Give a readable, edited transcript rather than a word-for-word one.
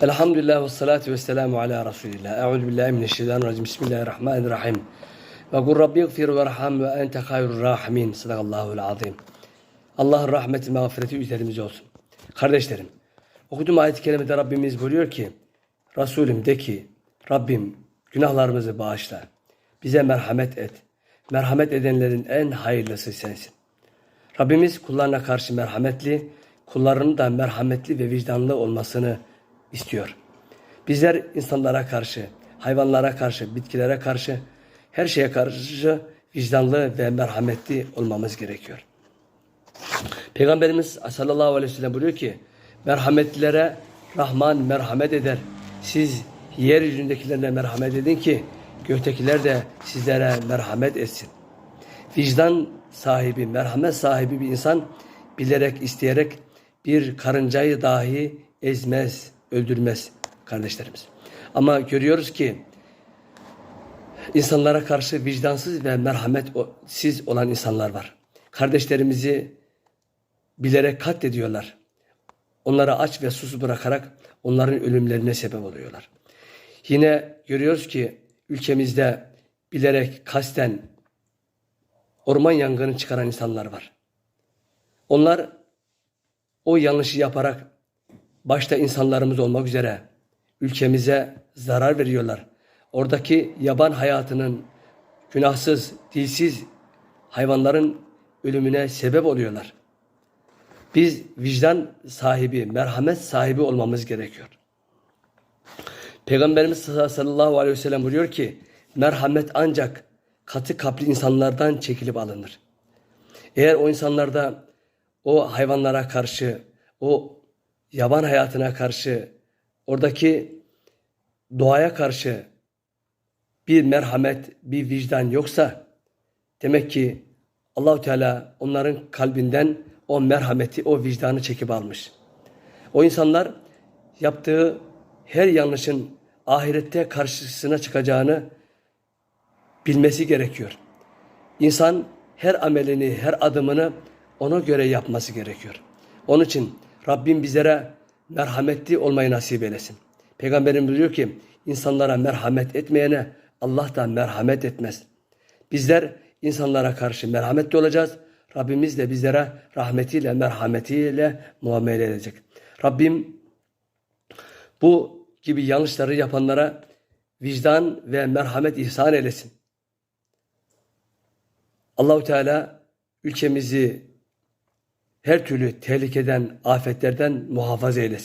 Elhamdülillah ve salatu ve selamu ala Resulillah. Euzu billahi mineşşeytanirracim. Bismillahirrahmanirrahim. Ve kul Rabbi gfir ve erham ve ente hayrur rahimin. Sadakallahul azim. Allah'ın rahmeti, mağfireti üzerimize olsun. Kardeşlerim, okuduğum ayet-i kerimede Rabbimiz buyuruyor ki, Resulüm de ki, Rabbim günahlarımızı bağışla. Bize merhamet et. Merhamet edenlerin en hayırlısı sensin. Rabbimiz kullarına karşı merhametli, kullarının da merhametli ve vicdanlı olmasını istiyor. Bizler insanlara karşı, hayvanlara karşı, bitkilere karşı, her şeye karşı vicdanlı ve merhametli olmamız gerekiyor. Peygamberimiz sallallahu aleyhi ve sellem buyuruyor ki, merhametlilere Rahman merhamet eder. Siz yeryüzündekilerine merhamet edin ki göktekiler de sizlere merhamet etsin. Vicdan sahibi, merhamet sahibi bir insan bilerek, isteyerek bir karıncayı dahi ezmez, öldürmez kardeşlerimiz. Ama görüyoruz ki insanlara karşı vicdansız ve merhametsiz olan insanlar var. Kardeşlerimizi bilerek katlediyorlar. Onları aç ve susuz bırakarak onların ölümlerine sebep oluyorlar. Yine görüyoruz ki ülkemizde bilerek, kasten orman yangını çıkaran insanlar var. Onlar o yanlışı yaparak başta insanlarımız olmak üzere ülkemize zarar veriyorlar. Oradaki yaban hayatının günahsız, dilsiz hayvanların ölümüne sebep oluyorlar. Biz vicdan sahibi, merhamet sahibi olmamız gerekiyor. Peygamberimiz sallallahu aleyhi ve sellem buyuruyor ki, merhamet ancak katı kalpli insanlardan çekilip alınır. Eğer o insanlarda o hayvanlara karşı, o yaban hayatına karşı, oradaki doğaya karşı bir merhamet, bir vicdan yoksa demek ki Allah-u Teala onların kalbinden o merhameti, o vicdanı çekip almış. O insanlar yaptığı her yanlışın ahirette karşısına çıkacağını bilmesi gerekiyor. İnsan her amelini, her adımını ona göre yapması gerekiyor. Onun için Rabbim bizlere merhametli olmayı nasip eylesin. Peygamberimiz diyor ki, insanlara merhamet etmeyene Allah da merhamet etmez. Bizler insanlara karşı merhametli olacağız. Rabbimiz de bizlere rahmetiyle, merhametiyle muamele edecek. Rabbim bu gibi yanlışları yapanlara vicdan ve merhamet ihsan eylesin. Allah-u Teala ülkemizi her türlü tehlikeden, afetlerden muhafaza eylesin.